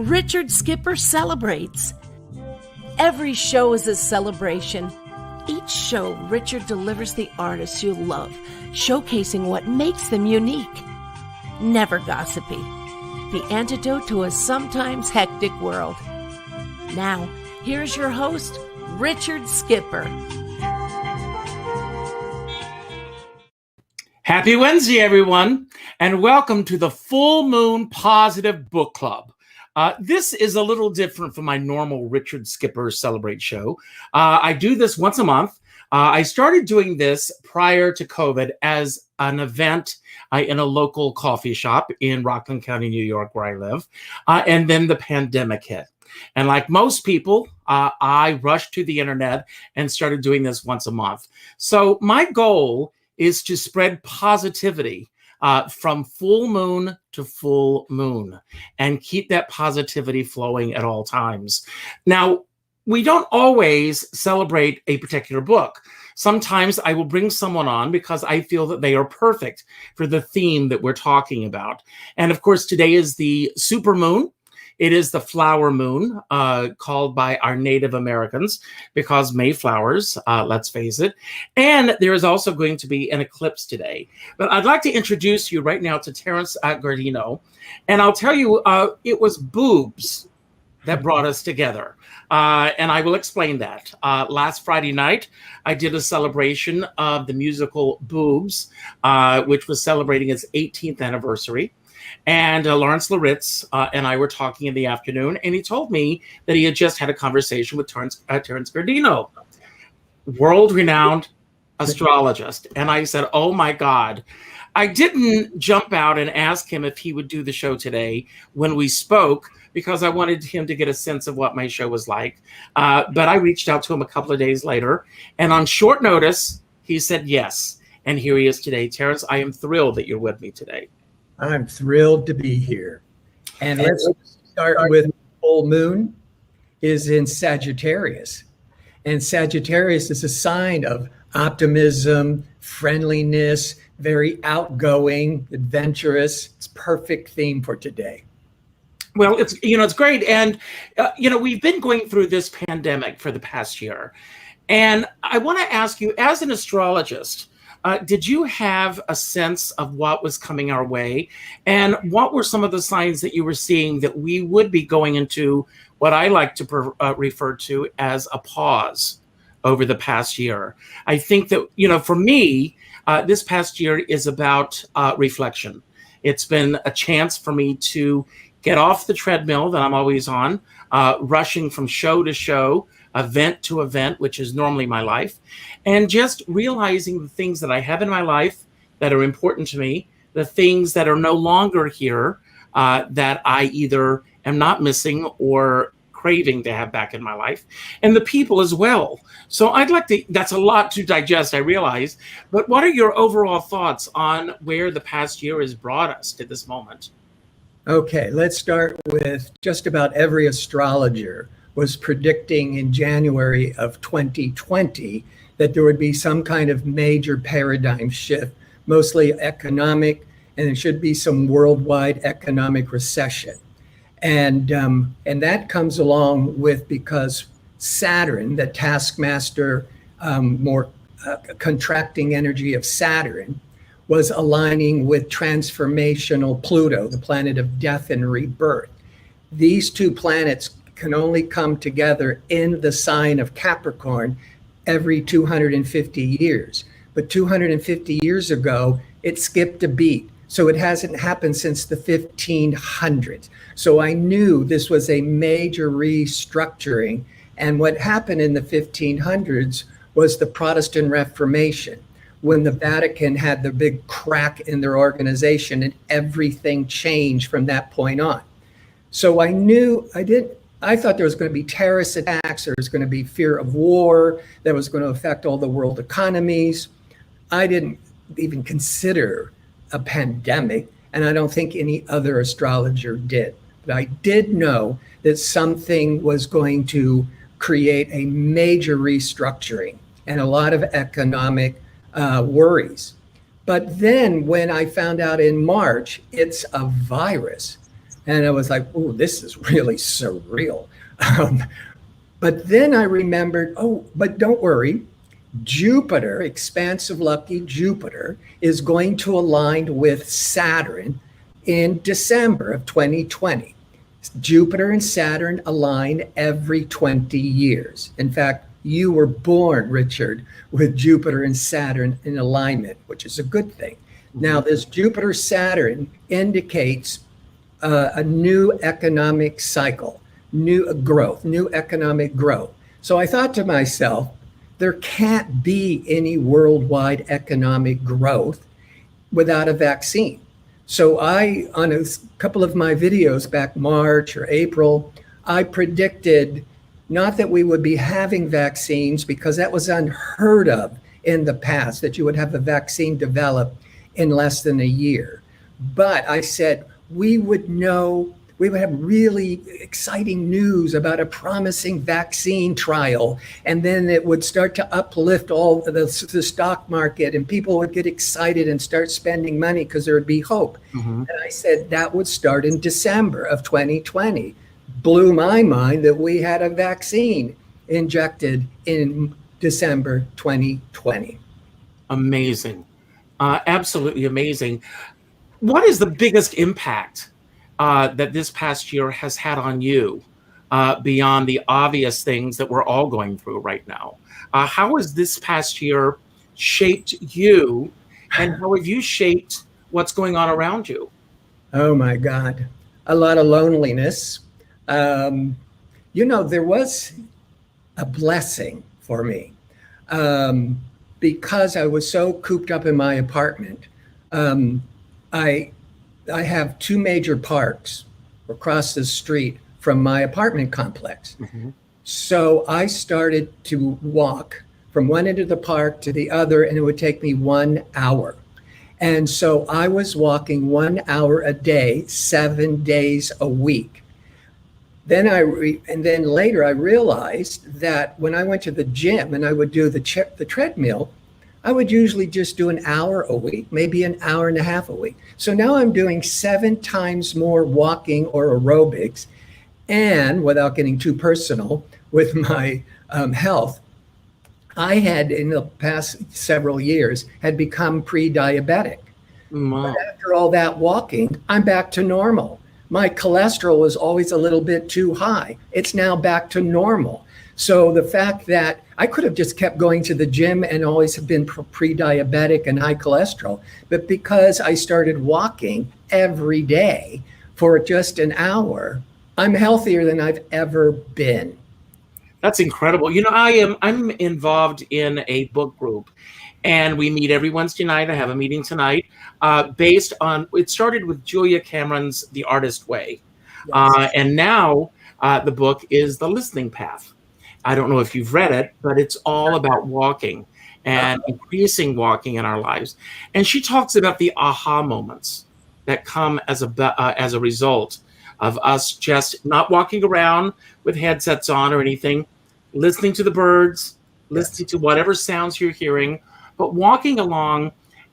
Richard Skipper celebrates. Every show is a celebration. Each show, Richard delivers the artists you love, showcasing what makes them unique. Never gossipy. The antidote to a sometimes hectic world. Now, here's your host, Richard Skipper. Happy Wednesday, everyone, and welcome to the Full Moon Positive Book Club. This is a little different from my normal Richard Skipper Celebrate show. I do this once a month. I started doing this prior to COVID as an event in a local coffee shop in Rockland County, New York, where I live. And then the pandemic hit. And like most people, I rushed to the internet and started doing this once a month. So my goal is to spread positivity from full moon to full moon and keep that positivity flowing at all times. Now, we don't always celebrate a particular book. Sometimes I will bring someone on because I feel that they are perfect for the theme that we're talking about. And of course, today is the super moon. It is the flower moon, called by our Native Americans because Mayflowers, let's face it. And there is also going to be an eclipse today. But I'd like to introduce you right now to Terence Guardino. And I'll tell you, it was boobs that brought us together. And I will explain that. Last Friday night, I did a celebration of the musical Boobs, which was celebrating its 18th anniversary. And Lawrence Loritz and I were talking in the afternoon, and he told me that he had just had a conversation with Terence Guardino, world-renowned astrologist. And I said, oh my God. I didn't jump out and ask him if he would do the show today when we spoke, because I wanted him to get a sense of what my show was like. But I reached out to him a couple of days later, and on short notice, he said yes. And here he is today. Terence, I am thrilled that you're with me today. I'm thrilled to be here. And let's start with full moon is in Sagittarius. And Sagittarius is a sign of optimism, friendliness, very outgoing, adventurous. It's perfect theme for today. Well, it's great. And, we've been going through this pandemic for the past year. And I want to ask you, as an astrologist, did you have a sense of what was coming our way? And what were some of the signs that you were seeing that we would be going into what I like to refer to as a pause over the past year? I think that, for me, this past year is about reflection. It's been a chance for me to get off the treadmill that I'm always on, rushing from show to show, event to event, which is normally my life, and just realizing the things that I have in my life that are important to me, the things that are no longer here that I either am not missing or craving to have back in my life, and the people as well. So that's a lot to digest, I realize, but what are your overall thoughts on where the past year has brought us to this moment? Okay, let's start with just about every astrologer was predicting in January of 2020 that there would be some kind of major paradigm shift, mostly economic, and there should be some worldwide economic recession. And that comes along with because Saturn, the taskmaster, more contracting energy of Saturn, was aligning with transformational Pluto, the planet of death and rebirth. These two planets can only come together in the sign of Capricorn every 250 years. But 250 years ago, it skipped a beat. So it hasn't happened since the 1500s. So I knew this was a major restructuring. And what happened in the 1500s was the Protestant Reformation, when the Vatican had the big crack in their organization and everything changed from that point on. So I thought there was going to be terrorist attacks, there was going to be fear of war, that was going to affect all the world economies. I didn't even consider a pandemic, and I don't think any other astrologer did. But I did know that something was going to create a major restructuring and a lot of economic worries. But then when I found out in March, it's a virus. And I was like, oh, this is really surreal. Um, but then I remembered, oh, but don't worry. Jupiter, expansive lucky Jupiter, is going to align with Saturn in December of 2020. Jupiter and Saturn align every 20 years. In fact, you were born, Richard, with Jupiter and Saturn in alignment, which is a good thing. Now, this Jupiter-Saturn indicates a new economic cycle, new growth, new economic growth. So I thought to myself, there can't be any worldwide economic growth without a vaccine. So I, on a couple of my videos back March or April, I predicted not that we would be having vaccines, because that was unheard of in the past, that you would have a vaccine develop in less than a year. But I said we would know, we would have really exciting news about a promising vaccine trial. And then it would start to uplift all the stock market, and people would get excited and start spending money because there would be hope. And I said that would start in December of 2020. Blew my mind that we had a vaccine injected in December 2020. Amazing. Absolutely amazing. What is the biggest impact that this past year has had on you beyond the obvious things that we're all going through right now? How has this past year shaped you, and how have you shaped what's going on around you? Oh my God, a lot of loneliness. There was a blessing for me because I was so cooped up in my apartment. I have two major parks across the street from my apartment complex. So I started to walk from one end of the park to the other, and it would take me 1 hour. And so I was walking 1 hour a day, 7 days a week. Then later I realized that when I went to the gym and I would do the treadmill, I would usually just do an hour a week, maybe an hour and a half a week. So now I'm doing 7 times more walking or aerobics, and without getting too personal with my health, I had in the past several years had become pre-diabetic. But after all that walking, I'm back to normal. My cholesterol was always a little bit too high. It's now back to normal. So the fact that I could have just kept going to the gym and always have been pre-diabetic and high cholesterol, but because I started walking every day for just an hour, I'm healthier than I've ever been. That's incredible. I'm involved in a book group, and we meet every Wednesday night. I have a meeting tonight based on, it started with Julia Cameron's The Artist Way. Yes. And now the book is The Listening Path. I don't know if you've read it, but it's all about walking and increasing walking in our lives. And she talks about the aha moments that come as a result of us just not walking around with headsets on or anything, listening to the birds, listening to whatever sounds you're hearing, but walking along,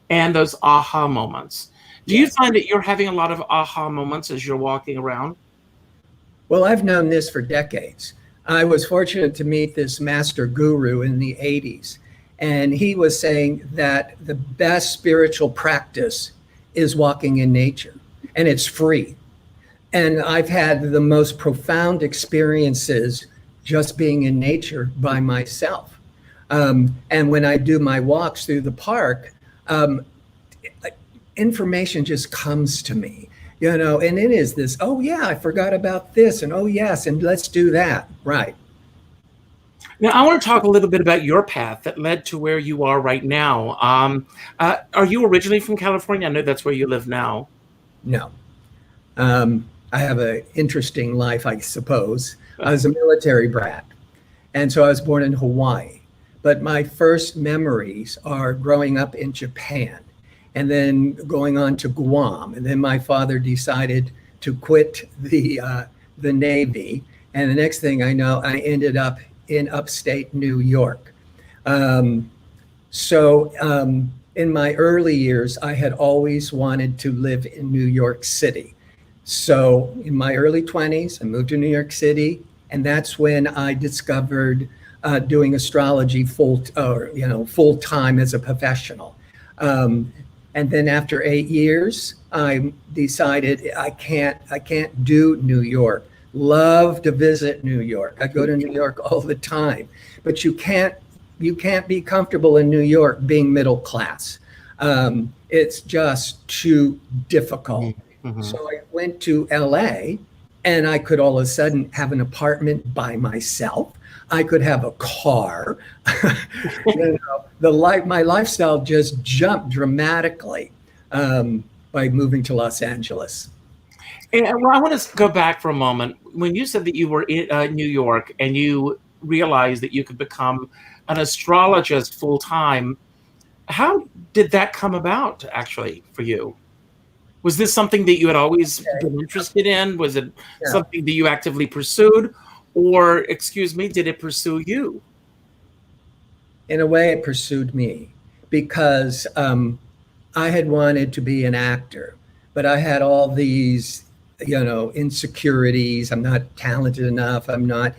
and those aha moments. Do you find that you're having a lot of aha moments as you're walking around? Well, I've known this for decades. I was fortunate to meet this master guru in the 80s, and he was saying that the best spiritual practice is walking in nature, and it's free. And I've had the most profound experiences just being in nature by myself. And when I do my walks through the park, information just comes to me, and it is this, oh yeah, I forgot about this, and oh yes, and let's do that, right. Now, I want to talk a little bit about your path that led to where you are right now. Are you originally from California? I know that's where you live now. No. I have an interesting life, I suppose. I was a military brat, and so I was born in Hawaii. But my first memories are growing up in Japan, and then going on to Guam. And then my father decided to quit the Navy. And the next thing I know, I ended up in upstate New York. So in my early years, I had always wanted to live in New York City. So in my early 20s, I moved to New York City, and that's when I discovered doing astrology full time as a professional. And then after 8 years, I decided I can't do New York. Love to visit New York. I go to New York all the time, but you can't be comfortable in New York being middle class. It's just too difficult. Mm-hmm. So I went to LA, and I could all of a sudden have an apartment by myself. I could have a car. My lifestyle just jumped dramatically by moving to Los Angeles. And I want to go back for a moment. When you said that you were in New York and you realized that you could become an astrologist full time, how did that come about actually for you? Was this something that you had always been interested in? Was it something that you actively pursued? Or, did it pursue you? In a way, it pursued me because I had wanted to be an actor, but I had all these, insecurities. I'm not talented enough. I'm not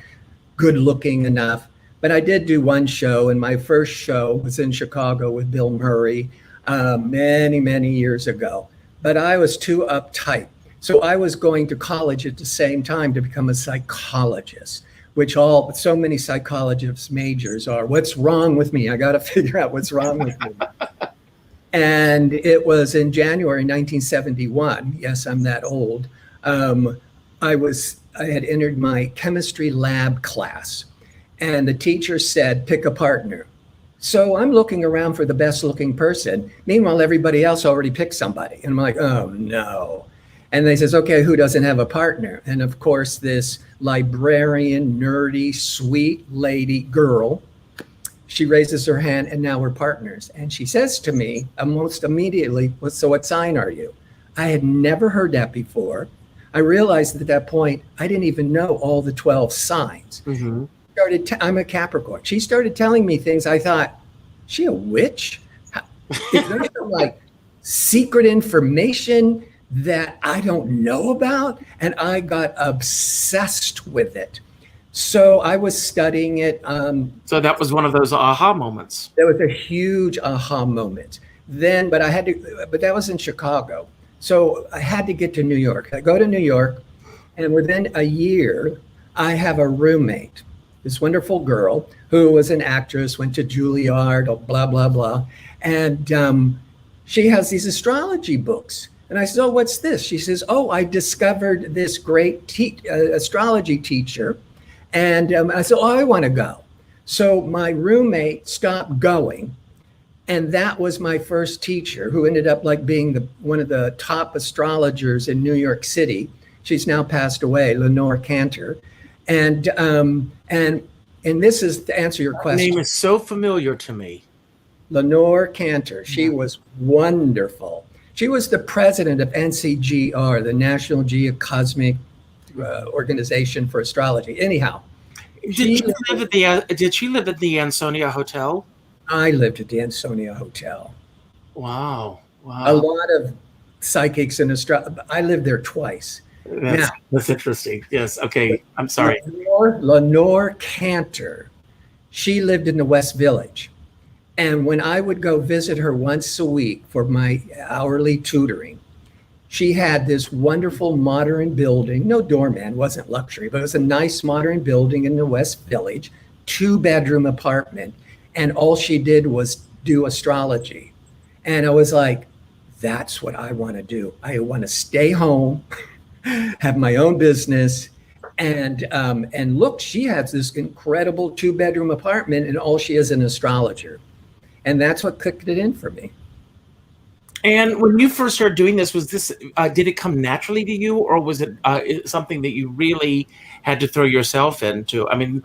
good looking enough. But I did do one show, and my first show was in Chicago with Bill Murray many, many years ago. But I was too uptight. So I was going to college at the same time to become a psychologist, which so many psychologists majors are. What's wrong with me? I got to figure out what's wrong with me. And it was in January 1971. Yes, I'm that old. I had entered my chemistry lab class, and the teacher said, pick a partner. So I'm looking around for the best looking person. Meanwhile, everybody else already picked somebody. And I'm like, oh no. And they says, okay, who doesn't have a partner? And of course, this librarian, nerdy, sweet lady girl, she raises her hand, and now we're partners. And she says to me almost immediately, well, so what sign are you? I had never heard that before. I realized at that point, I didn't even know all the 12 signs. Mm-hmm. I'm a Capricorn. She started telling me things. I thought, she a witch? Is there some like secret information that I don't know about? And I got obsessed with it. So I was studying it. So that was one of those aha moments. There was a huge aha moment. But that was in Chicago. So I had to get to New York. I go to New York, and within a year, I have a roommate, this wonderful girl who was an actress, went to Juilliard, blah, blah, blah. And she has these astrology books. And I said, oh, what's this? She says, oh, I discovered this great astrology teacher. And I said, oh, I want to go. So my roommate stopped going. And that was my first teacher, who ended up like being one of the top astrologers in New York City. She's now passed away, Lenore Cantor. And this is to answer your question. Her name is so familiar to me. Lenore Cantor. She was wonderful. She was the president of NCGR, the National Geocosmic Organization for Astrology. Anyhow, Did she live at the Ansonia Hotel? I lived at the Ansonia Hotel. Wow. A lot of psychics and I lived there twice. That's interesting. Yes. Okay. I'm sorry. Lenore Cantor. She lived in the West Village. And when I would go visit her once a week for my hourly tutoring, she had this wonderful modern building. No doorman, wasn't luxury, but it was a nice modern building in the West Village, 2-bedroom apartment. And all she did was do astrology. And I was like, that's what I want to do. I want to stay home, have my own business. And look, she has this incredible 2-bedroom apartment, and all she is an astrologer. And that's what clicked it in for me. And when you first started doing this, did it come naturally to you, or was it something that you really had to throw yourself into? I mean,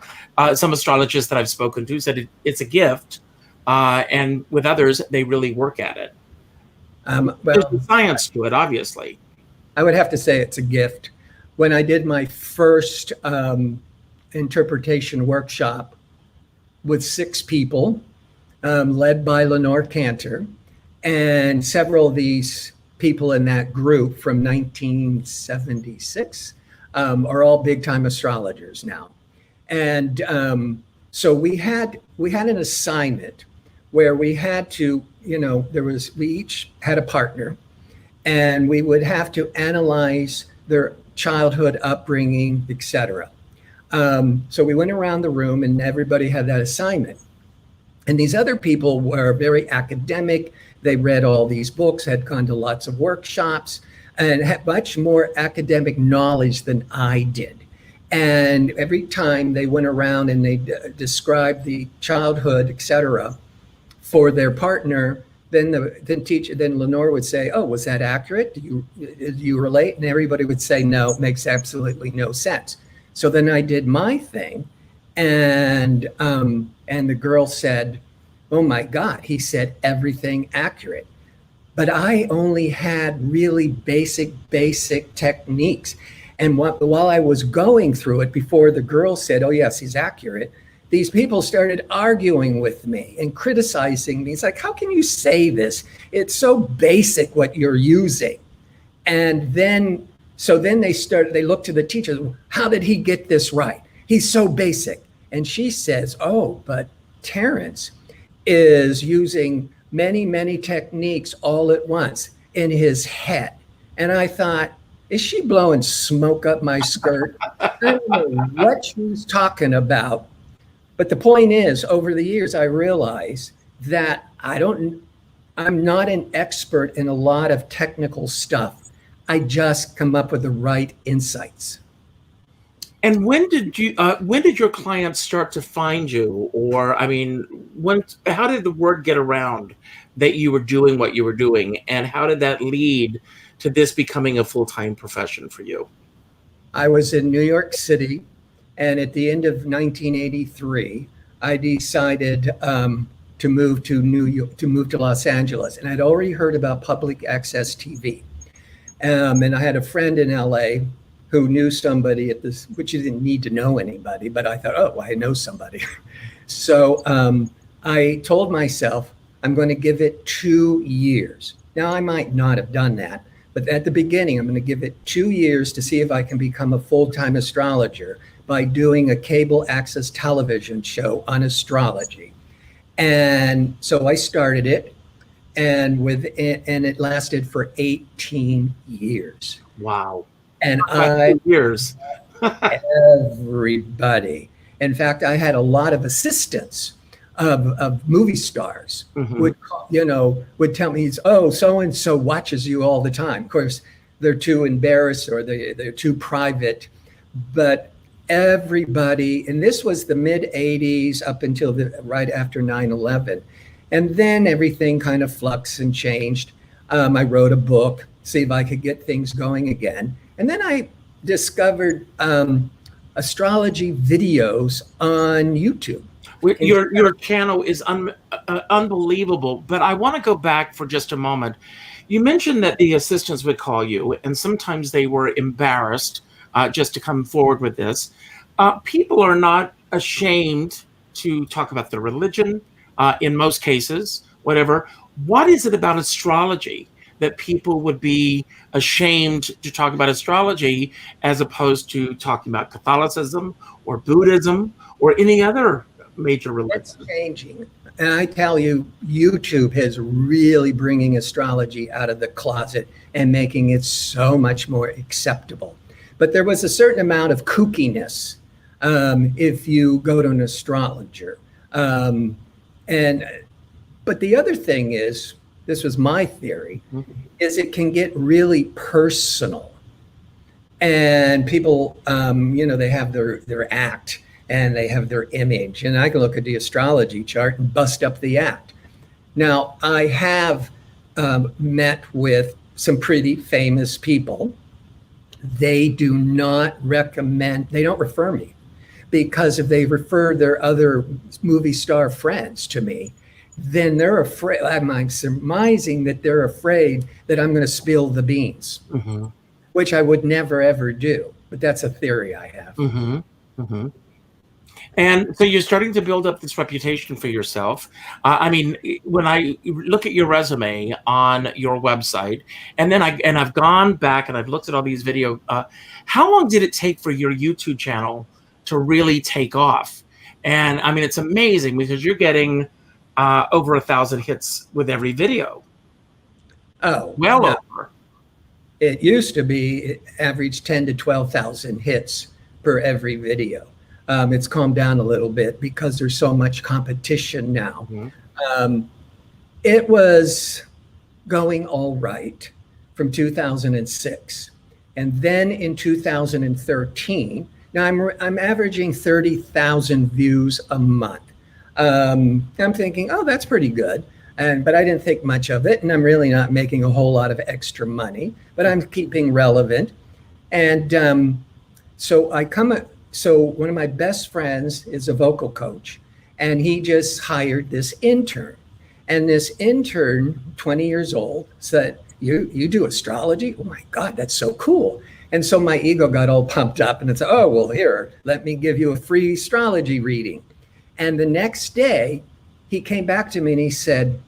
some astrologists that I've spoken to said it's a gift, and with others, they really work at it. There's a science to it, obviously. I would have to say it's a gift. When I did my first interpretation workshop with 6 people, led by Lenore Cantor, and several of these people in that group from 1976 are all big time astrologers now. And so we had an assignment where we had to, we each had a partner, and we would have to analyze their childhood upbringing, etc. So we went around the room and everybody had that assignment. And these other people were very academic. They read all these books, had gone to lots of workshops, and had much more academic knowledge than I did. And every time they went around and they described the childhood, etc., for their partner, then Lenore would say, "Oh, was that accurate? Do you relate?" And everybody would say, "No, it makes absolutely no sense." So then I did my thing, and the girl said, "Oh my God," he said, "everything accurate." But I only had really basic techniques. And while I was going through it, before the girl said, "Oh yes, he's accurate," these people started arguing with me and criticizing me. It's like, how can you say this? It's so basic what you're using. And then they looked to the teachers. How did he get this right? He's so basic. And she says, "Oh, but Terence is using many techniques all at once in his head." And I thought, is she blowing smoke up my skirt? I don't know what she's talking about. But the point is, over the years, I realized that I'm not an expert in a lot of technical stuff. I just come up with the right insights. And when did your clients start to find you? Or, I mean, how did the word get around that you were doing what you were doing? And how did that lead to this becoming a full-time profession for you? I was in New York City, and at the end of 1983, I decided to move to Los Angeles. And I'd already heard about public access TV. And I had a friend in LA who knew somebody at this, which you didn't need to know anybody, but I thought, oh, well, I know somebody. So I told myself, I'm going to give it 2 years. Now, I might not have done that, but at the beginning, I'm going to give it 2 years to see if I can become a full-time astrologer by doing a cable access television show on astrology. And so I started it, and it lasted for 18 years. Wow. And years. Everybody. In fact, I had a lot of assistants of movie stars would tell me, "Oh, so-and-so watches you all the time." Of course, they're too embarrassed or they're too private. But everybody, and this was the mid 80s up until right after 9/11. And then everything kind of fluxed and changed. I wrote a book, see if I could get things going again. And then I discovered astrology videos on YouTube. Your channel is unbelievable, but I want to go back for just a moment. You mentioned that the assistants would call you, and sometimes they were embarrassed just to come forward with this. People are not ashamed to talk about their religion, in most cases, whatever. What is it about astrology that people would be ashamed to talk about astrology as opposed to talking about Catholicism or Buddhism or any other major religion? It's changing. And I tell you, YouTube is really bringing astrology out of the closet and making it so much more acceptable. But there was a certain amount of kookiness if you go to an astrologer. But the other thing is, this was my theory, is it can get really personal. And people, they have their act and they have their image. And I can look at the astrology chart and bust up the act. Now, I have met with some pretty famous people. They do not recommend, they don't refer me, because if they refer their other movie star friends to me, then they're afraid. I'm surmising that they're afraid that I'm going to spill the beans, which I would never, ever do. But that's a theory I have. And so you're starting to build up this reputation for yourself. I mean, when I look at your resume on your website, and then I've gone back and I've looked at all these videos. How long did it take for your YouTube channel to really take off? And I mean, it's amazing because you're getting over 1,000 hits with every video. Oh, well no. over. It used to be it averaged 10 to 12,000 hits per every video. It's calmed down a little bit because there's so much competition now. Mm-hmm. It was going all right from 2006. And then in 2013, now I'm averaging 30,000 views a month. I'm thinking, oh, that's pretty good. But I didn't think much of it. And I'm really not making a whole lot of extra money, but I'm keeping relevant. And so one of my best friends is a vocal coach, and he just hired this intern. And this intern, 20 years old, said, you do astrology? Oh my God, that's so cool. And so my ego got all pumped up and it said, oh, well, here, let me give you a free astrology reading. And the next day he came back to me and he said,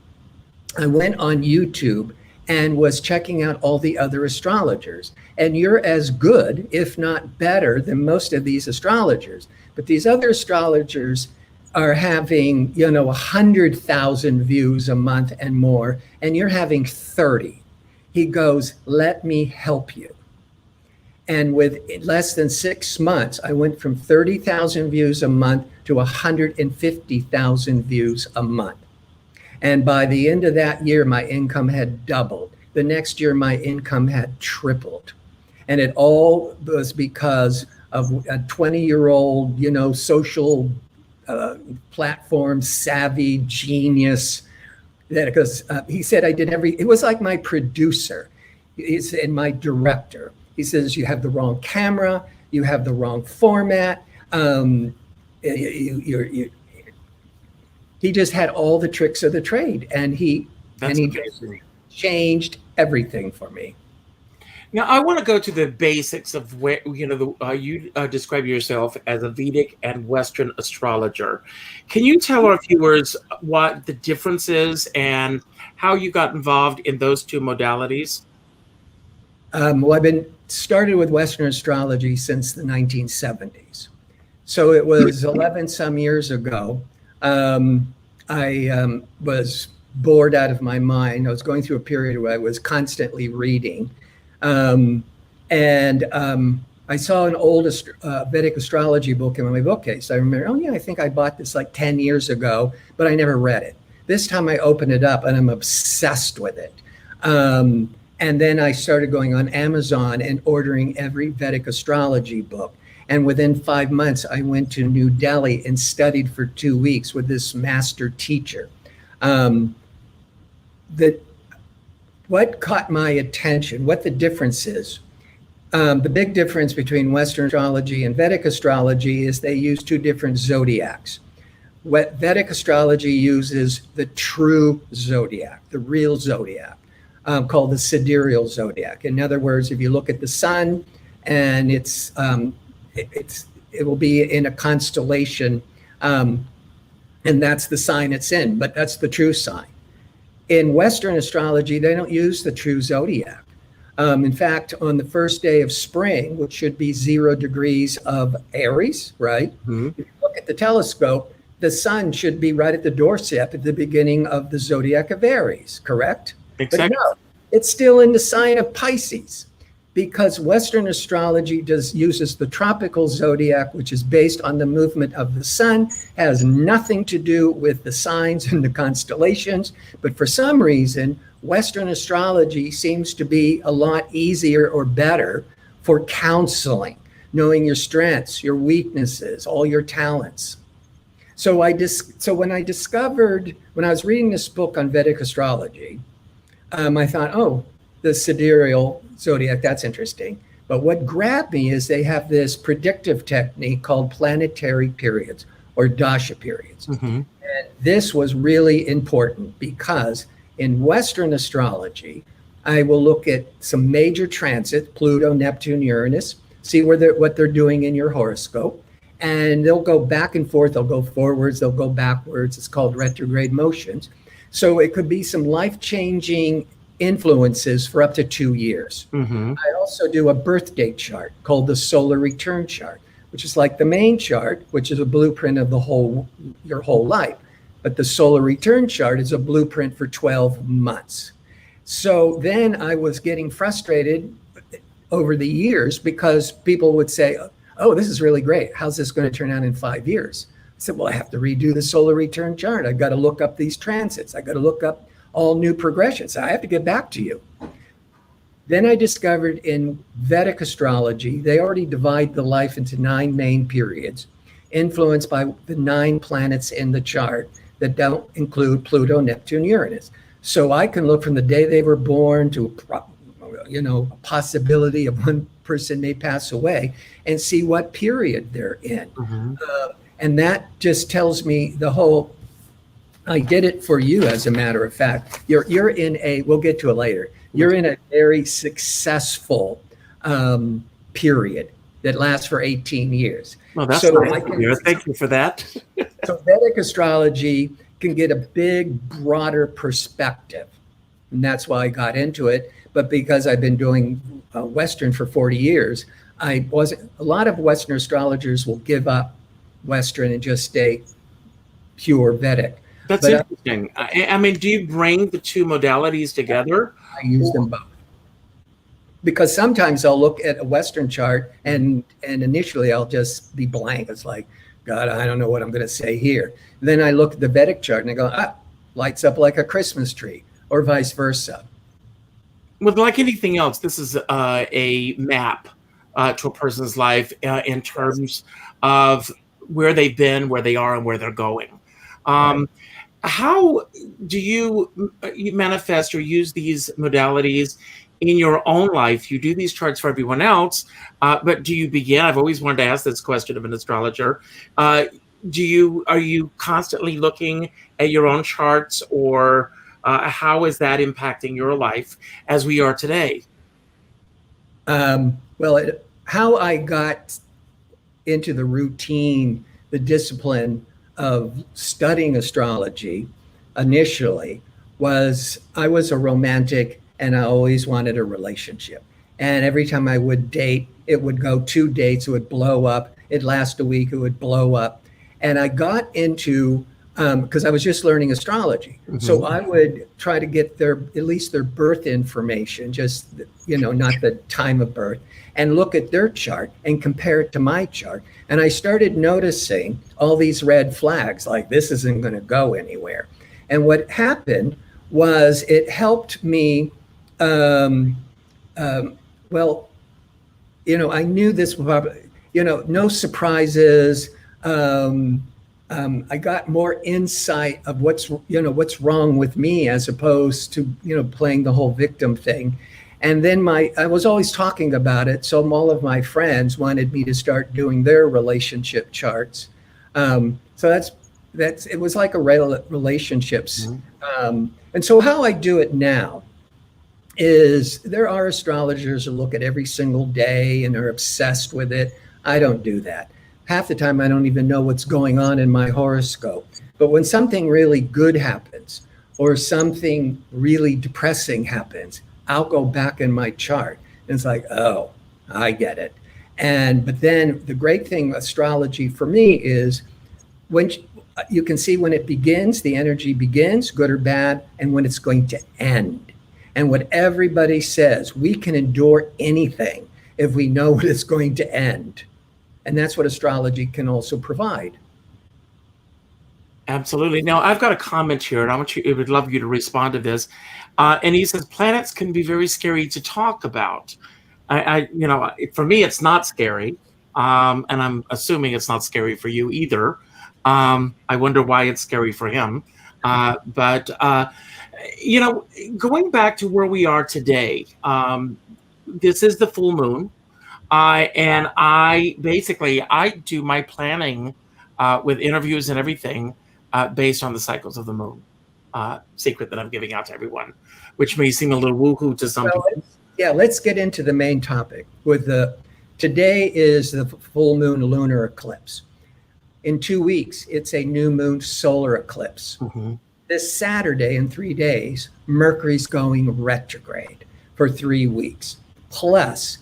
I went on YouTube and was checking out all the other astrologers. And you're as good, if not better, than most of these astrologers. But these other astrologers are having, 100,000 views a month and more, and you're having 30. He goes, let me help you. And with less than 6 months, I went from 30,000 views a month to 150,000 views a month. And by the end of that year, my income had doubled. The next year, my income had tripled. And it all was because of a 20-year-old, social platform savvy genius. Because he said I did it was like my producer. He's and my director. He says, you have the wrong camera, you have the wrong format. He just had all the tricks of the trade, and he changed everything for me. Now, I want to go to the basics of where you describe yourself as a Vedic and Western astrologer. Can you tell our viewers what the difference is and how you got involved in those two modalities? Well, I've been started with Western astrology since the 1970s. So it was 11 some years ago. I was bored out of my mind. I was going through a period where I was constantly reading. I saw an old Vedic astrology book in my bookcase. I remember, oh yeah, I think I bought this like 10 years ago, but I never read it. This time I opened it up and I'm obsessed with it. And then I started going on Amazon and ordering every Vedic astrology book. And within 5 months, I went to New Delhi and studied for 2 weeks with this master teacher. What caught my attention, what the difference is, the big difference between Western astrology and Vedic astrology is they use two different zodiacs. What Vedic astrology uses the true zodiac, the real zodiac, called the sidereal zodiac. In other words, if you look at the sun and it will be in a constellation, and that's the sign it's in, but that's the true sign. In Western astrology, they don't use the true zodiac. In fact, on the first day of spring, which should be 0 degrees of Aries, right? Mm-hmm. If you look at the telescope, the sun should be right at the doorstep at the beginning of the zodiac of Aries, correct? Exactly. But no, it's still in the sign of Pisces, because Western astrology uses the tropical zodiac, which is based on the movement of the sun, has nothing to do with the signs and the constellations. But for some reason, Western astrology seems to be a lot easier or better for counseling, knowing your strengths, your weaknesses, all your talents. So when I was reading this book on Vedic astrology, I thought, oh, the sidereal zodiac, that's interesting. But what grabbed me is they have this predictive technique called planetary periods or dasha periods. Mm-hmm. And this was really important because in Western astrology, I will look at some major transits, Pluto, Neptune, Uranus, see what they're doing in your horoscope. and they'll go back and forth. They'll go forwards, they'll go backwards. It's called retrograde motions. So it could be some life-changing influences for up to 2 years. I also do a birthday chart called the solar return chart, which is like the main chart, which is a blueprint of your whole life. But the solar return chart is a blueprint for 12 months. So then I was getting frustrated over the years because people would say, oh, this is really great. How's this going to turn out in 5 years? I said, well, I have to redo the solar return chart. I've got to look up these transits. I've got to look up all new progressions. I have to get back to you. Then I discovered in Vedic astrology, they already divide the life into 9 main periods, influenced by the 9 planets in the chart that don't include Pluto, Neptune, Uranus. So I can look from the day they were born to, a possibility of one person may pass away and see what period they're in. And that just tells me I did it for you, as a matter of fact. You're in we'll get to it later. You're in a very successful period that lasts for 18 years. Well, that's nice to hear. Thank you for that. So Vedic astrology can get a big, broader perspective. And that's why I got into it. But because I've been doing Western for 40 years, a lot of Western astrologers will give up Western and just stay pure Vedic. That's interesting. I mean, do you bring the 2 modalities together? I use them both. Because sometimes I'll look at a Western chart and initially I'll just be blank. It's like, God, I don't know what I'm going to say here. Then I look at the Vedic chart and I go, lights up like a Christmas tree, or vice versa. Well, like anything else, this is a map to a person's life in terms of where they've been, where they are, and where they're going. Right. How do you manifest or use these modalities in your own life? You do these charts for everyone else, but do you begin? I've always wanted to ask this question of an astrologer. Are you constantly looking at your own charts, or how is that impacting your life as we are today? How I got into the routine, the discipline of studying astrology initially was I was a romantic and I always wanted a relationship. And every time I would date, it would go 2 dates, it would blow up. It'd last a week, it would blow up. And I got into, because I was just learning astrology. So I would try to get at least their birth information, just, not the time of birth, and look at their chart and compare it to my chart. And I started noticing all these red flags, like this isn't going to go anywhere. And what happened was it helped me, I knew this, no surprises. I got more insight of what's wrong with me, as opposed to, playing the whole victim thing. And then I was always talking about it. So all of my friends wanted me to start doing their relationship charts. So it was like a relationships. And so how I do it now is there are astrologers who look at every single day and are obsessed with it. I don't do that. Half the time I don't even know what's going on in my horoscope. But when something really good happens or something really depressing happens, I'll go back in my chart and it's like, oh, I get it. But then the great thing astrology for me is when you can see when it begins, the energy begins, good or bad, and when it's going to end. And what everybody says, we can endure anything if we know when it's going to end. And that's what astrology can also provide. Absolutely. Now, I've got a comment here, and I would love you to respond to this. And he says, planets can be very scary to talk about. For me, it's not scary. And I'm assuming it's not scary for you either. I wonder why it's scary for him. But going back to where we are today, this is the full moon. And I do my planning with interviews and everything based on the cycles of the moon. Secret that I'm giving out to everyone, which may seem a little woohoo to some people. Let's get into the main topic. Today is the full moon lunar eclipse. In 2 weeks, it's a new moon solar eclipse. This Saturday, in 3 days, Mercury's going retrograde for 3 weeks. Plus,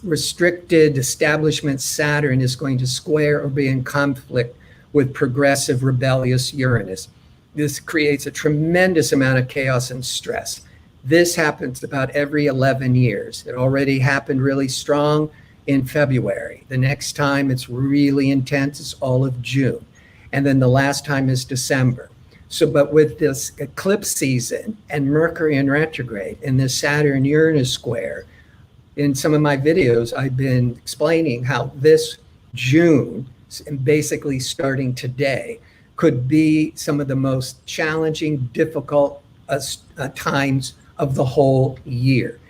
restricted establishment Saturn is going to square or be in conflict with progressive rebellious Uranus. This creates a tremendous amount of chaos and stress. This happens about every 11 years. It already happened really strong in February. The next time it's really intense is all of June. And then the last time is December. So, but with this eclipse season and Mercury in retrograde and this Saturn-Uranus square, in some of my videos, I've been explaining how this June, basically starting today, could be some of the most challenging, difficult times of the whole year.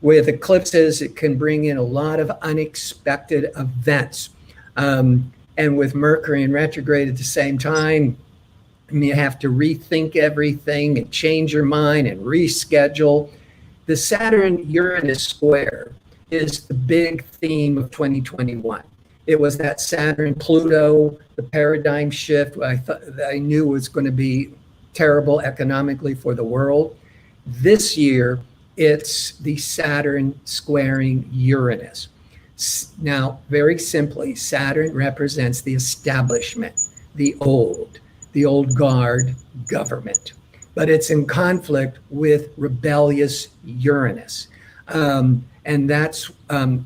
With eclipses, it can bring in a lot of unexpected events. And with Mercury in retrograde at the same time, you have to rethink everything and change your mind and reschedule. The Saturn-Uranus square is the big theme of 2021. It was that Saturn-Pluto, the paradigm shift I knew was going to be terrible economically for the world. This year, it's the Saturn squaring Uranus. Now, very simply, Saturn represents the establishment, the old guard government. But it's in conflict with rebellious Uranus. And that's,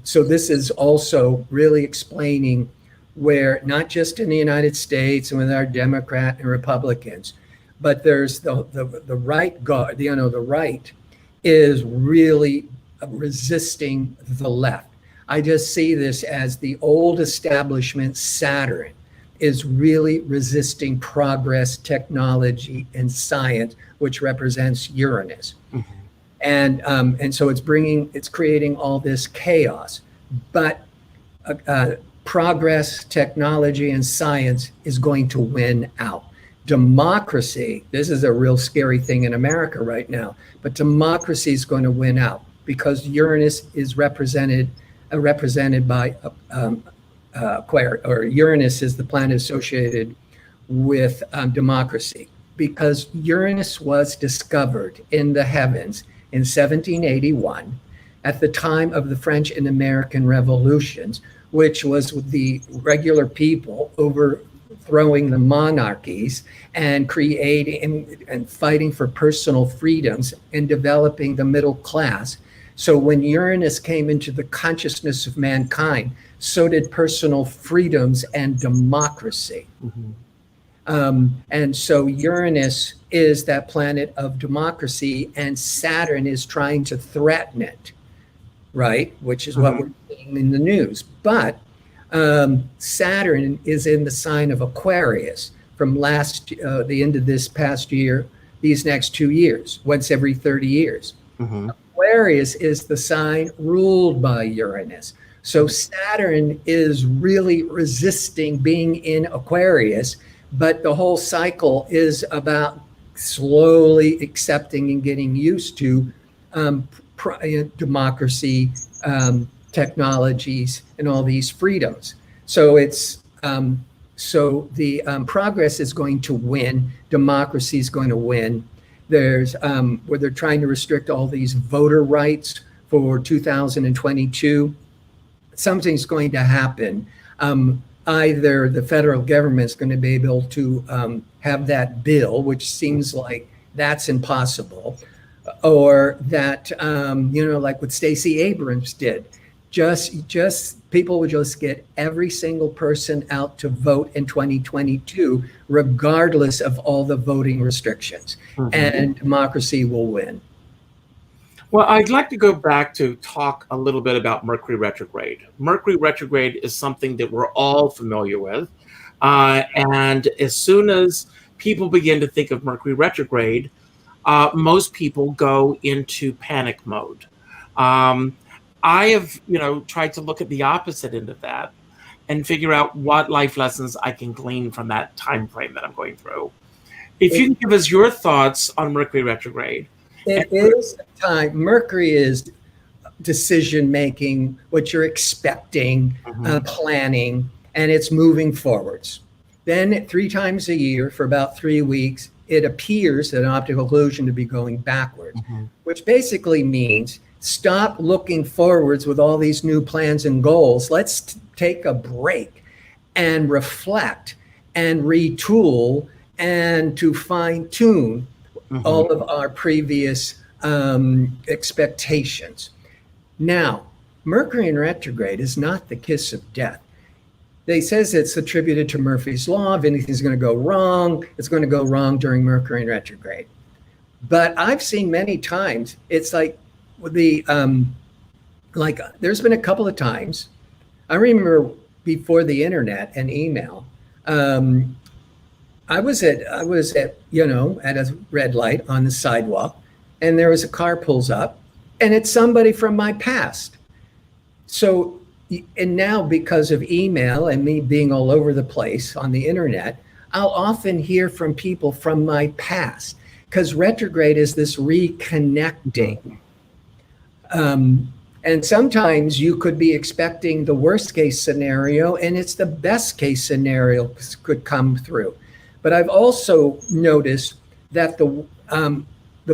so this is also really explaining where, not just in the United States and with our Democrat and Republicans, but there's the right guard, the right is really resisting the left. I just see this as the old establishment Saturn is really resisting progress, technology, and science, which represents Uranus. And so it's creating all this chaos. But progress, technology, and science is going to win out. Democracy, this is a real scary thing in America right now, but democracy is going to win out because Uranus is represented by Aquarius, or Uranus is the planet associated with democracy, because Uranus was discovered in the heavens in 1781 at the time of the French and American revolutions, which was the regular people overthrowing the monarchies and creating and fighting for personal freedoms and developing the middle class. So when Uranus came into the consciousness of mankind, so did personal freedoms and democracy. And so Uranus is that planet of democracy, and Saturn is trying to threaten it, right? Which is what we're seeing in the news. But Saturn is in the sign of Aquarius from the end of this past year, these next 2 years, once every 30 years. Aquarius is the sign ruled by Uranus. So Saturn is really resisting being in Aquarius, but the whole cycle is about slowly accepting and getting used to democracy, technologies, and all these freedoms. So it's the progress is going to win. Democracy is going to win. There's where they're trying to restrict all these voter rights for 2022. Something's going to happen. Either the federal government's going to be able to have that bill, which seems like that's impossible, or that like what Stacey Abrams did, just people would just get every single person out to vote in 2022, regardless of all the voting restrictions, and democracy will win. Well, I'd like to go back to talk a little bit about Mercury retrograde. Mercury retrograde is something that we're all familiar with. And as soon as people begin to think of Mercury retrograde, most people go into panic mode. I have, tried to look at the opposite end of that and figure out what life lessons I can glean from that time frame that I'm going through. If you can give us your thoughts on Mercury retrograde. It is a time. Mercury is decision making, what you're expecting, planning, and it's moving forwards. Then 3 times a year for about 3 weeks, it appears that an optical illusion to be going backwards, which basically means stop looking forwards with all these new plans and goals. Let's take a break and reflect and retool and to fine tune all of our previous expectations. Now, Mercury in retrograde is not the kiss of death. They says it's attributed to Murphy's Law. If anything's going to go wrong, it's going to go wrong during Mercury in retrograde. But I've seen many times, it's like there's been a couple of times. I remember before the internet and email, I was at at a red light on the sidewalk, and there was a car pulls up, and it's somebody from my past. So, and now because of email and me being all over the place on the internet, I'll often hear from people from my past, because retrograde is this reconnecting. And sometimes you could be expecting the worst case scenario, and it's the best case scenario could come through. But I've also noticed that the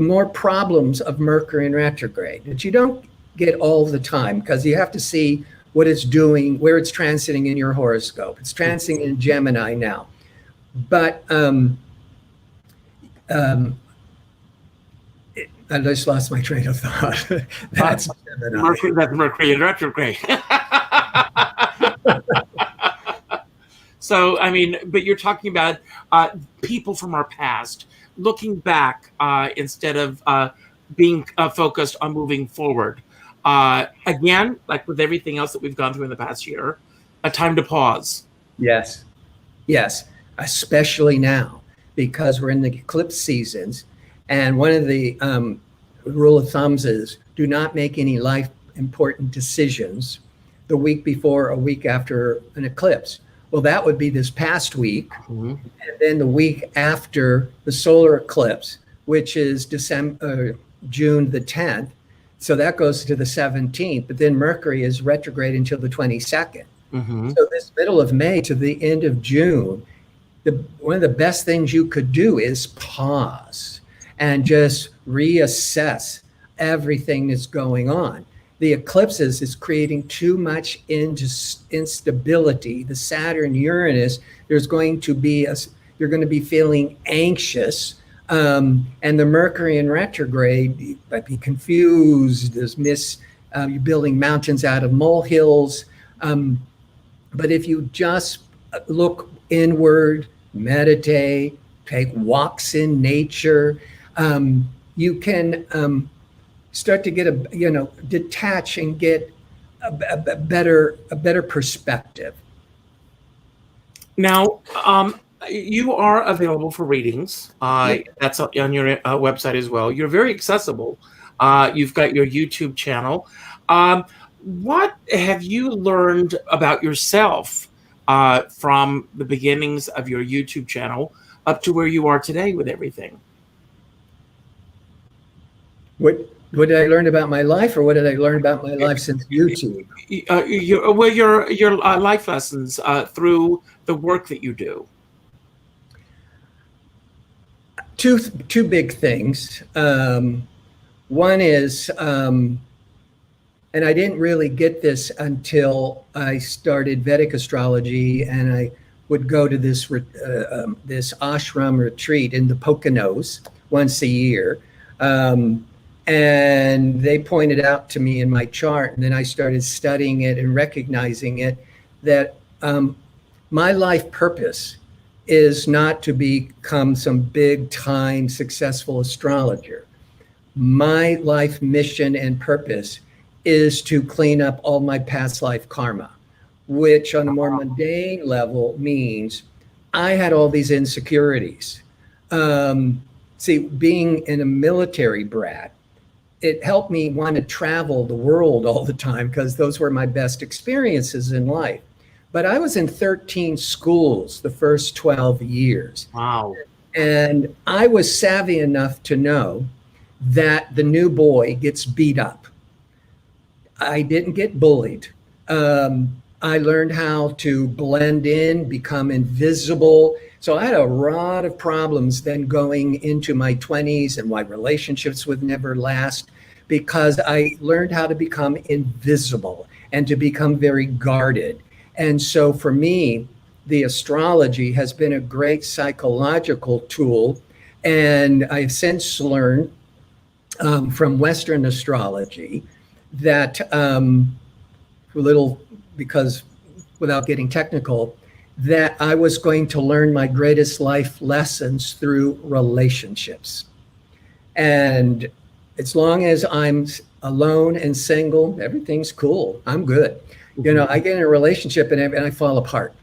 more problems of Mercury in retrograde that you don't get all the time, because you have to see what it's doing, where it's transiting in your horoscope. It's transiting in Gemini now. But I just lost my train of thought. That's Gemini. That's Mercury in retrograde. So, I mean, but you're talking about people from our past looking back instead of being focused on moving forward. Again, like with everything else that we've gone through in the past year, a time to pause. Yes, especially now, because we're in the eclipse seasons. And one of the rule of thumbs is do not make any life important decisions the week before or week after an eclipse. Well, that would be this past week, and then the week after the solar eclipse, which is June the 10th. So that goes to the 17th, but then Mercury is retrograde until the 22nd. So this middle of May to the end of June, one of the best things you could do is pause and just reassess everything that's going on. The eclipses is creating too much instability. The Saturn Uranus, you're going to be feeling anxious. And the Mercury in retrograde, you might be confused, you're building mountains out of molehills. But if you just look inward, meditate, take walks in nature, you can start to get detach and get a better perspective. Now, you are available for readings. That's on your website as well. You're very accessible. You've got your YouTube channel. What have you learned about yourself from the beginnings of your YouTube channel up to where you are today with everything? What did I learn about my life, or what did I learn about my life since YouTube? Your life lessons through the work that you do. Two big things. One is, and I didn't really get this until I started Vedic astrology, and I would go to this ashram retreat in the Poconos once a year. And they pointed out to me in my chart, and then I started studying it and recognizing it, that my life purpose is not to become some big time successful astrologer. My life mission and purpose is to clean up all my past life karma, which on a more mundane level means I had all these insecurities. See, being in a military brat, it helped me want to travel the world all the time, because those were my best experiences in life. But I was in 13 schools the first 12 years. Wow. And I was savvy enough to know that the new boy gets beat up. I didn't get bullied. I learned how to blend in, become invisible. So I had a lot of problems then going into my 20s, and why relationships would never last, because I learned how to become invisible and to become very guarded. And so for me, the astrology has been a great psychological tool. And I've since learned from Western astrology that because without getting technical, that I was going to learn my greatest life lessons through relationships. And as long as I'm alone and single, everything's cool. I'm good. I get in a relationship and I fall apart.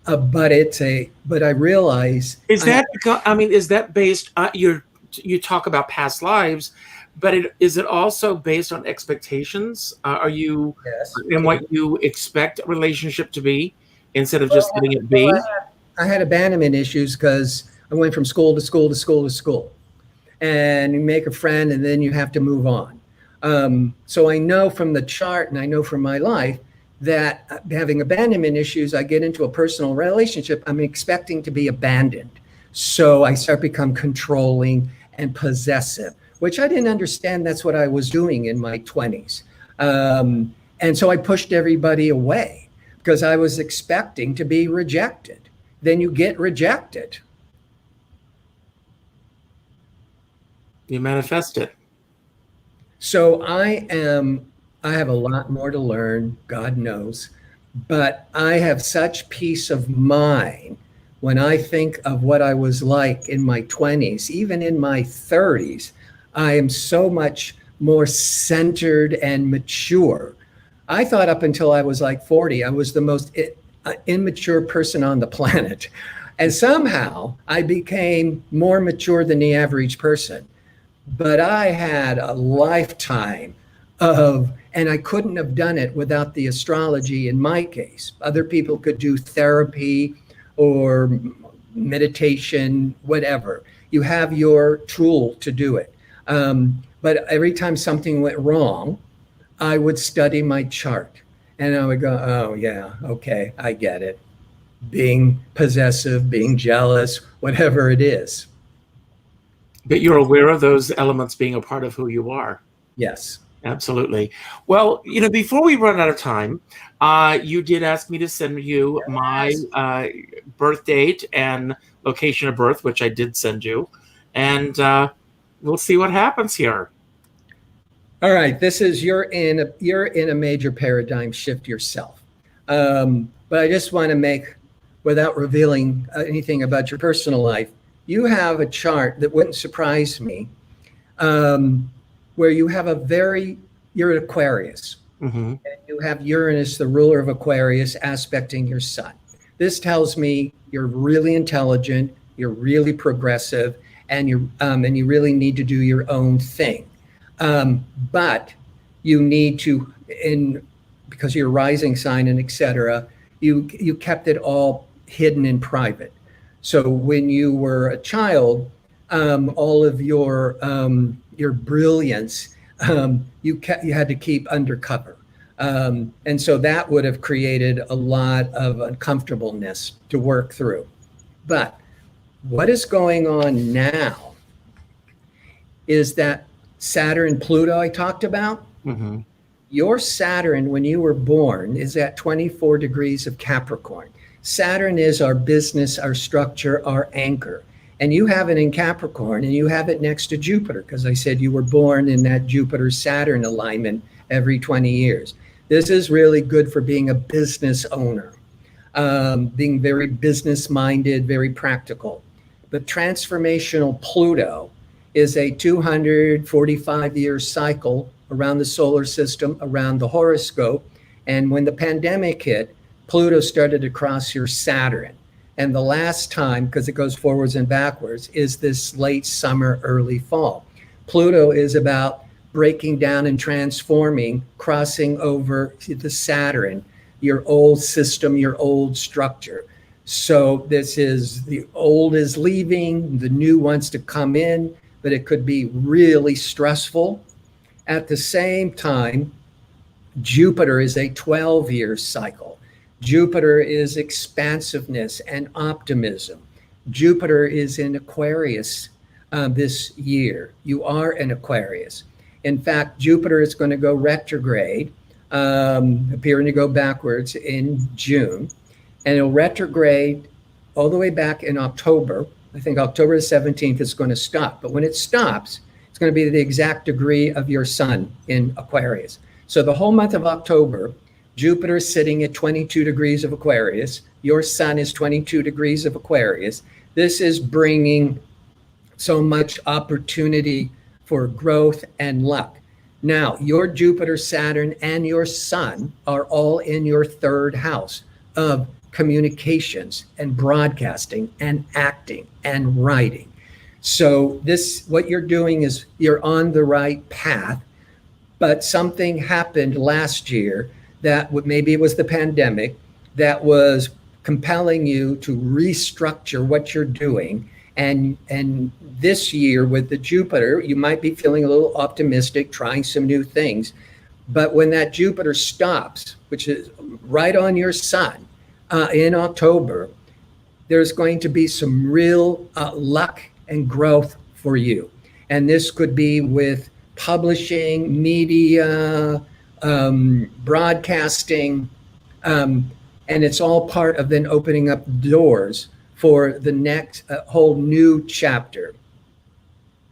But I realize is that based? You talk about past lives, but is it also based on expectations? Are you yes, in what you expect a relationship to be instead of just letting it be? I had abandonment issues because I went from school to school to school to school, and you make a friend and then you have to move on. So I know from the chart and I know from my life that having abandonment issues, I get into a personal relationship, I'm expecting to be abandoned. So I start become controlling and possessive, which I didn't understand that's what I was doing in my 20s. And so I pushed everybody away because I was expecting to be rejected. Then you get rejected. You manifest it. So I have a lot more to learn, God knows, but I have such peace of mind when I think of what I was like in my 20s, even in my 30s. I am so much more centered and mature. I thought up until I was like 40, I was the most immature person on the planet. And somehow I became more mature than the average person. But I had a lifetime and I couldn't have done it without the astrology in my case. Other people could do therapy or meditation, whatever. You have your tool to do it. But every time something went wrong, I would study my chart and I would go, oh yeah, okay, I get it. Being possessive, being jealous, whatever it is. But you're aware of those elements being a part of who you are. Yes. Absolutely. Well, before we run out of time, you did ask me to send you my birth date and location of birth, which I did send you. And we'll see what happens here. All right. You're in a major paradigm shift yourself. But I just want to make, without revealing anything about your personal life, you have a chart that wouldn't surprise me. Where you have you're an Aquarius. Mm-hmm. And you have Uranus, the ruler of Aquarius, aspecting your sun. This tells me you're really intelligent, you're really progressive, and you really need to do your own thing. But you need to, because you're rising sign and etc., you kept it all hidden in private. So when you were a child, all of your brilliance, you had to keep undercover. And so that would have created a lot of uncomfortableness to work through. But what is going on now is that Saturn, Pluto I talked about, Mm-hmm. your Saturn when you were born is at 24 degrees of Capricorn. Saturn is our business, our structure, our anchor. And you have it in Capricorn and you have it next to Jupiter, because I said you were born in that Jupiter-Saturn alignment every 20 years. This is really good for being a business owner, being very business-minded, very practical. But transformational Pluto is a 245-year cycle around the solar system, around the horoscope. And when the pandemic hit, Pluto started to cross your Saturn. And the last time, because it goes forwards and backwards, is this late summer, early fall. Pluto is about breaking down and transforming, crossing over the Saturn, your old system, your old structure. So this is, the old is leaving, the new wants to come in, but it could be really stressful. At the same time, Jupiter is a 12-year cycle. Jupiter is expansiveness and optimism. Jupiter is in Aquarius this year. You are an Aquarius. In fact, Jupiter is going to go retrograde, appearing to go backwards in June, and it'll retrograde all the way back in October. I think October 17th is going to stop. But when it stops, it's going to be the exact degree of your sun in Aquarius. So the whole month of October, Jupiter is sitting at 22 degrees of Aquarius. Your sun is 22 degrees of Aquarius. This is bringing so much opportunity for growth and luck. Now, your Jupiter, Saturn, and your sun are all in your third house of communications and broadcasting and acting and writing. So this, what you're doing is you're on the right path, but something happened last year that maybe it was the pandemic that was compelling you to restructure what you're doing. And this year with the Jupiter, you might be feeling a little optimistic, trying some new things. But when that Jupiter stops, which is right on your sun in October, there's going to be some real luck and growth for you. And this could be with publishing, media, broadcasting, and it's all part of then opening up doors for the next whole new chapter.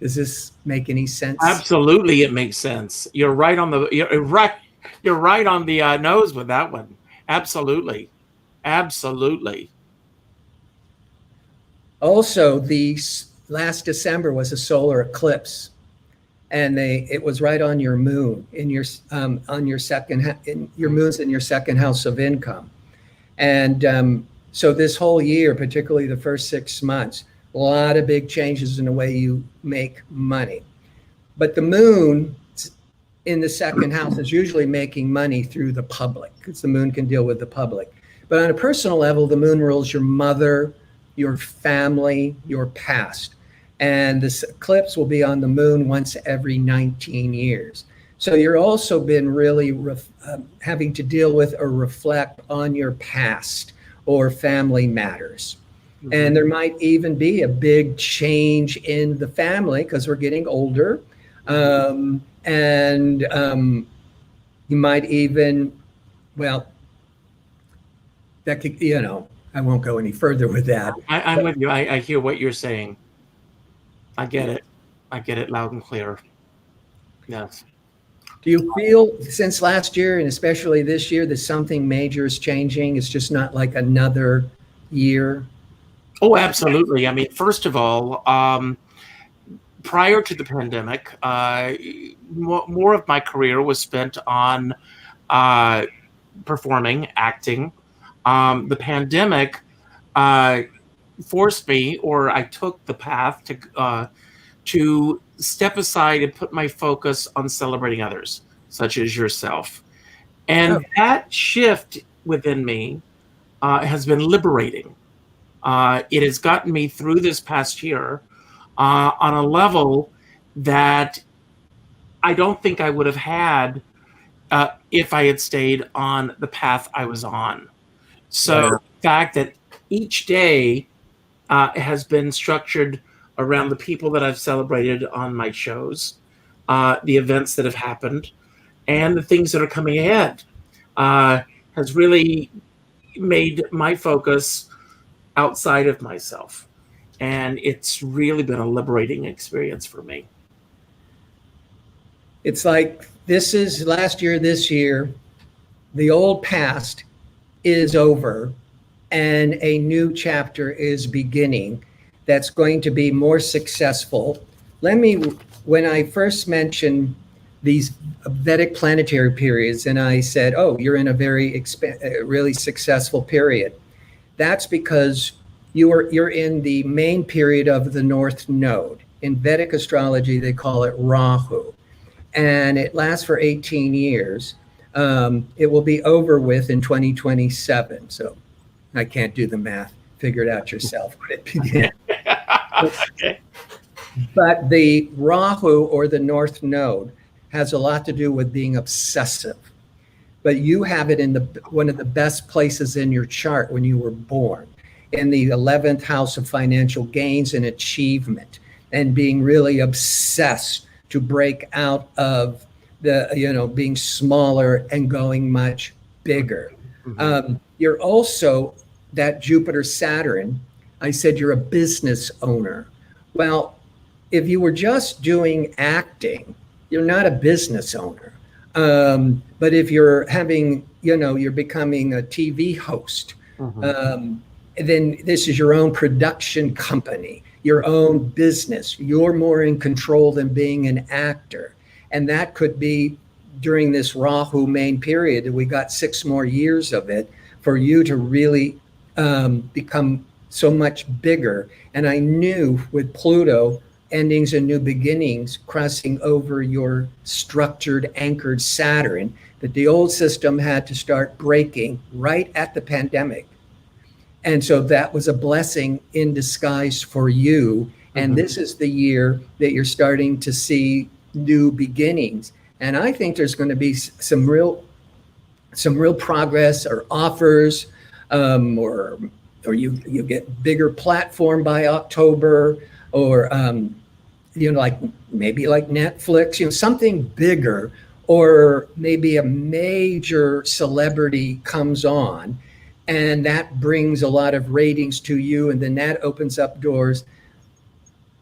Does this make any sense? Absolutely, it makes sense. You're right on the you're right on the nose with that one. Absolutely, absolutely. Also, the last December was a solar eclipse, and it was right on your moon in your on your second in your moon's in your second house of income, and so this whole year, particularly the first 6 months, a lot of big changes in the way you make money. But the moon in the second house is usually making money through the public, because the moon can deal with the public. But on a personal level, the moon rules your mother, your family, your past. And this eclipse will be on the moon once every 19 years. So you're also been really having to deal with or reflect on your past or family matters. Mm-hmm. And there might even be a big change in the family because we're getting older. You might even, well, that could, I won't go any further with that. I'm with you. I hear what you're saying. I get it. I get it loud and clear. Yes. Do you feel since last year and especially this year that something major is changing? It's just not like another year? Oh, absolutely. I mean, first of all, prior to the pandemic, more of my career was spent on performing, acting. The pandemic forced me, or I took the path to step aside and put my focus on celebrating others, such as yourself. And that shift within me has been liberating. It has gotten me through this past year on a level that I don't think I would have had if I had stayed on the path I was on. So the fact that each day has been structured around the people that I've celebrated on my shows, the events that have happened, and the things that are coming ahead has really made my focus outside of myself. And it's really been a liberating experience for me. It's like this is last year, this year, the old past is over and a new chapter is beginning that's going to be more successful. When I first mentioned these Vedic planetary periods, and I said, oh, you're in a very really successful period. That's because you're in the main period of the North Node. In Vedic astrology, they call it Rahu, and it lasts for 18 years. It will be over with in 2027. So I can't do the math. Figure it out yourself. Okay. But the Rahu or the North Node has a lot to do with being obsessive. but you have it in one of the best places in your chart when you were born, in the 11th house of financial gains and achievement, and being really obsessed to break out of being smaller and going much bigger. You're also that Jupiter Saturn. I said you're a business owner. Well, if you were just doing acting, you're not a business owner. But if you're having, you're becoming a TV host, then this is your own production company, your own business. You're more in control than being an actor. And that could be during this Rahu main period. We got 6 more years of it for you to really become so much bigger. And I knew with Pluto, endings and new beginnings crossing over your structured, anchored Saturn, that the old system had to start breaking right at the pandemic. And so that was a blessing in disguise for you. And this is the year that you're starting to see new beginnings. And I think there's going to be some real progress or offers, or you get bigger platform by October, or like maybe like Netflix, something bigger, or maybe a major celebrity comes on, and that brings a lot of ratings to you, and then that opens up doors.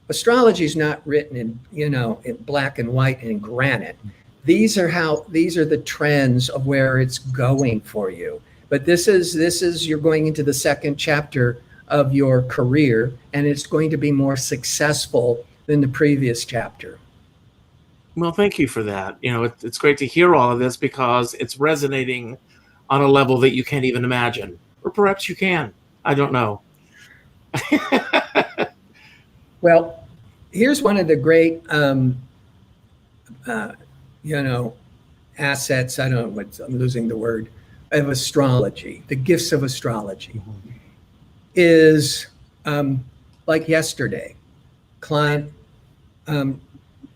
Astrology is not written in black and white and in granite. These are the trends of where it's going for you. But this is you're going into the second chapter of your career, and it's going to be more successful than the previous chapter. Well, thank you for that. It's great to hear all of this because it's resonating on a level that you can't even imagine, or perhaps you can. I don't know. Well, here's one of the great, assets. I don't know I'm losing the word, of astrology. The gifts of astrology is like yesterday. Client,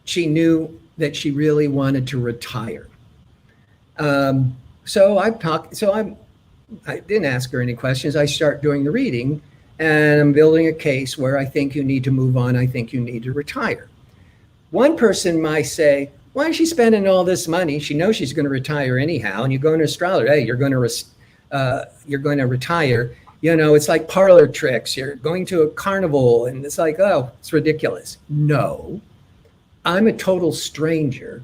she knew that she really wanted to retire. So I didn't ask her any questions. I start doing the reading, and I'm building a case where I think you need to move on. I think you need to retire. One person might say, why is she spending all this money? She knows she's going to retire anyhow. And you go to an astrologer, hey, you're going to retire. It's like parlor tricks. You're going to a carnival, and it's like, oh, it's ridiculous. No, I'm a total stranger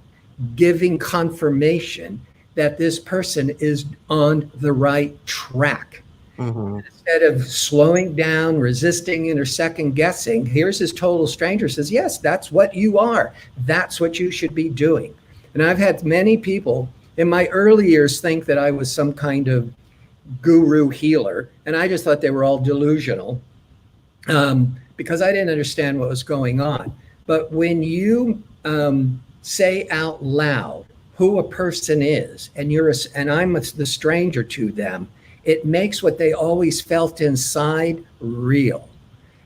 giving confirmation that this person is on the right track. Instead of slowing down, resisting, or second guessing, here's this total stranger says, yes, that's what you are. That's what you should be doing. And I've had many people in my early years think that I was some kind of guru healer. And I just thought they were all delusional because I didn't understand what was going on. But when you say out loud who a person is, and I'm the stranger to them, it makes what they always felt inside real.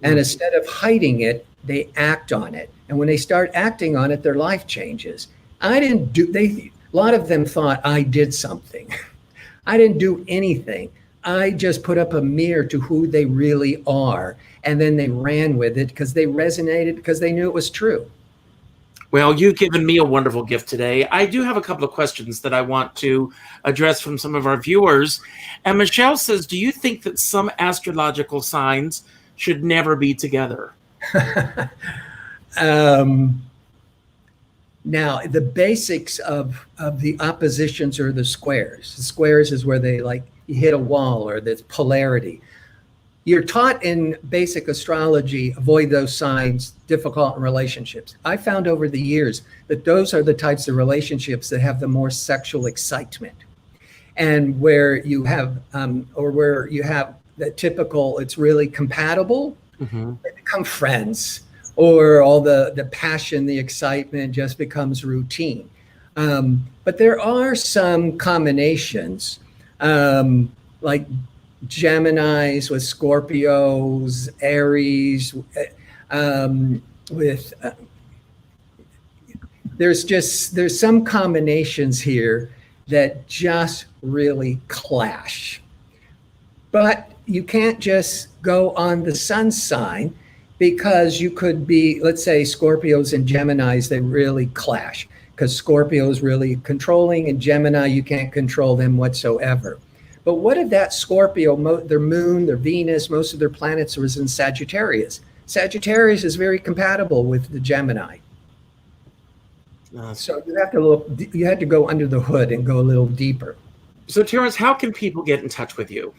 And instead of hiding it, they act on it. And when they start acting on it, their life changes. A lot of them thought I did something. I didn't do anything. I just put up a mirror to who they really are. And then they ran with it because they resonated, because they knew it was true. Well, you've given me a wonderful gift today. I do have a couple of questions that I want to address from some of our viewers. And Michelle says, do you think that some astrological signs should never be together? Now, the basics of the oppositions are the squares. The squares is where you hit a wall, or there's polarity. You're taught in basic astrology, avoid those signs, difficult in relationships. I found over the years that those are the types of relationships that have the more sexual excitement. And where you have, the typical, it's really compatible, they become friends, or all the passion, the excitement just becomes routine. But there are some combinations, like Geminis with Scorpios, Aries, there's some combinations here that just really clash. But you can't just go on the sun sign, because you could be, let's say, Scorpios and Geminis, they really clash, because Scorpio is really controlling, and Gemini, you can't control them whatsoever. But what if that Scorpio, their moon, their Venus, most of their planets was in Sagittarius? Sagittarius is very compatible with the Gemini. So you have to look, you had to go under the hood and go a little deeper. So Terence, how can people get in touch with you?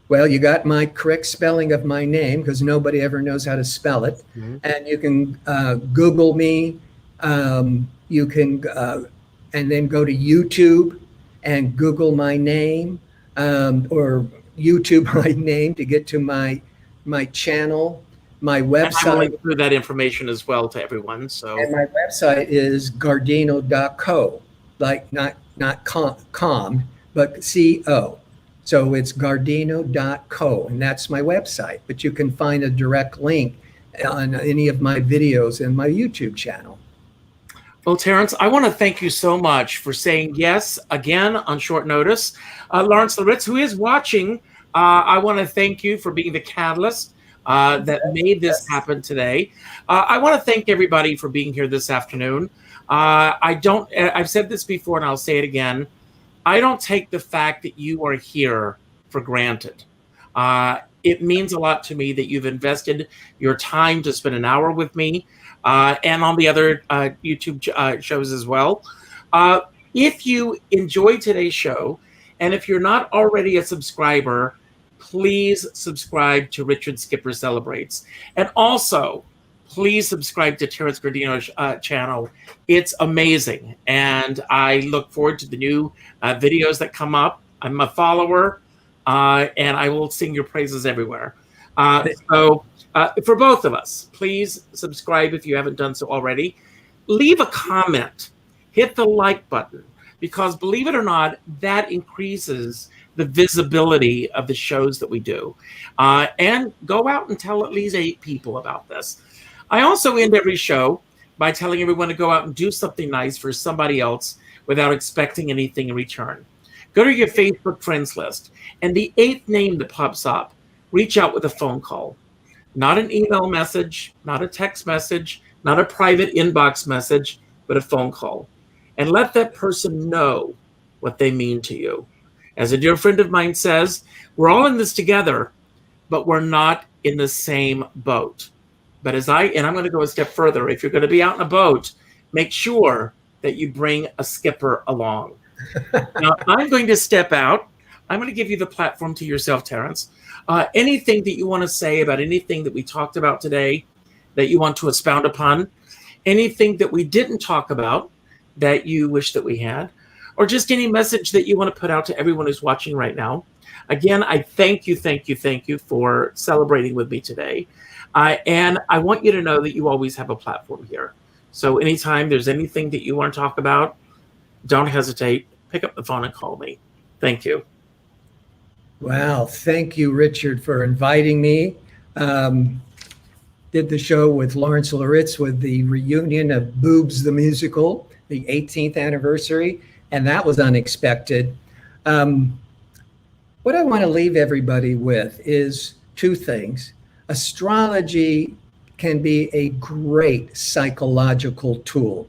Well, you got my correct spelling of my name, because nobody ever knows how to spell it. Mm-hmm. And you can Google me. You can, and then go to YouTube and Google my name, or YouTube my name to get to my channel, my website. And I'm going through that information as well to everyone. So, and my website is guardino.co, like not com, but co. So it's guardino.co, and that's my website. But you can find a direct link on any of my videos in my YouTube channel. Well, Terence, I want to thank you so much for saying yes again on short notice. Lawrence Loritz, who is watching, I want to thank you for being the catalyst that made this happen today. I want to thank everybody for being here this afternoon. I've said this before and I'll say it again. I don't take the fact that you are here for granted. It means a lot to me that you've invested your time to spend an hour with me, and on the other YouTube shows as well. If you enjoyed today's show, and if you're not already a subscriber, please subscribe to Richard Skipper Celebrates. And also, please subscribe to Terence Guardino's channel. It's amazing. And I look forward to the new videos that come up. I'm a follower, and I will sing your praises everywhere. So for both of us, please subscribe if you haven't done so already. Leave a comment. Hit the like button, because believe it or not, that increases the visibility of the shows that we do. And go out and tell at least 8 people about this. I also end every show by telling everyone to go out and do something nice for somebody else without expecting anything in return. Go to your Facebook friends list, and the 8th name that pops up, reach out with a phone call. Not an email message, not a text message, not a private inbox message, but a phone call. And let that person know what they mean to you. As a dear friend of mine says, we're all in this together, but we're not in the same boat. But I'm going to go a step further. If you're going to be out in a boat, make sure that you bring a skipper along. Now, I'm going to step out. I'm going to give you the platform to yourself, Terence. Anything that you want to say about anything that we talked about today that you want to expound upon, anything that we didn't talk about that you wish that we had, or just any message that you want to put out to everyone who's watching right now. Again, I thank you for celebrating with me today. And I want you to know that you always have a platform here. So anytime there's anything that you want to talk about, don't hesitate. Pick up the phone and call me. Thank you. Wow. Thank you, Richard, for inviting me. Did the show with Lawrence Loritz with the reunion of Boobs the Musical, the 18th anniversary, and that was unexpected. What I want to leave everybody with is 2 things. Astrology can be a great psychological tool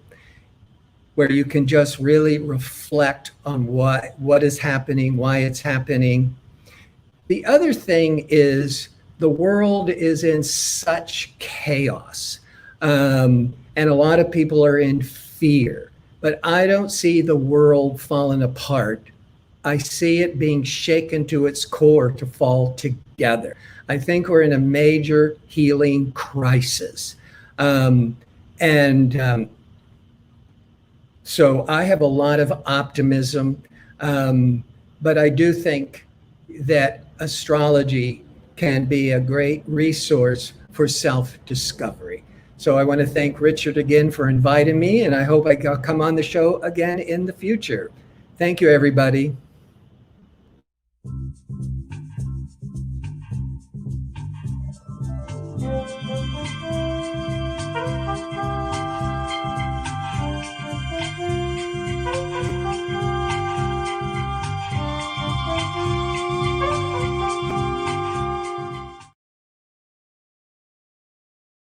where you can just really reflect on what is happening, why it's happening. The other thing is the world is in such chaos, and a lot of people are in fear, but I don't see the world falling apart. I see it being shaken to its core to fall together. I think we're in a major healing crisis. So I have a lot of optimism, but I do think that astrology can be a great resource for self-discovery. So I want to thank Richard again for inviting me, and I hope I can come on the show again in the future. Thank you, everybody.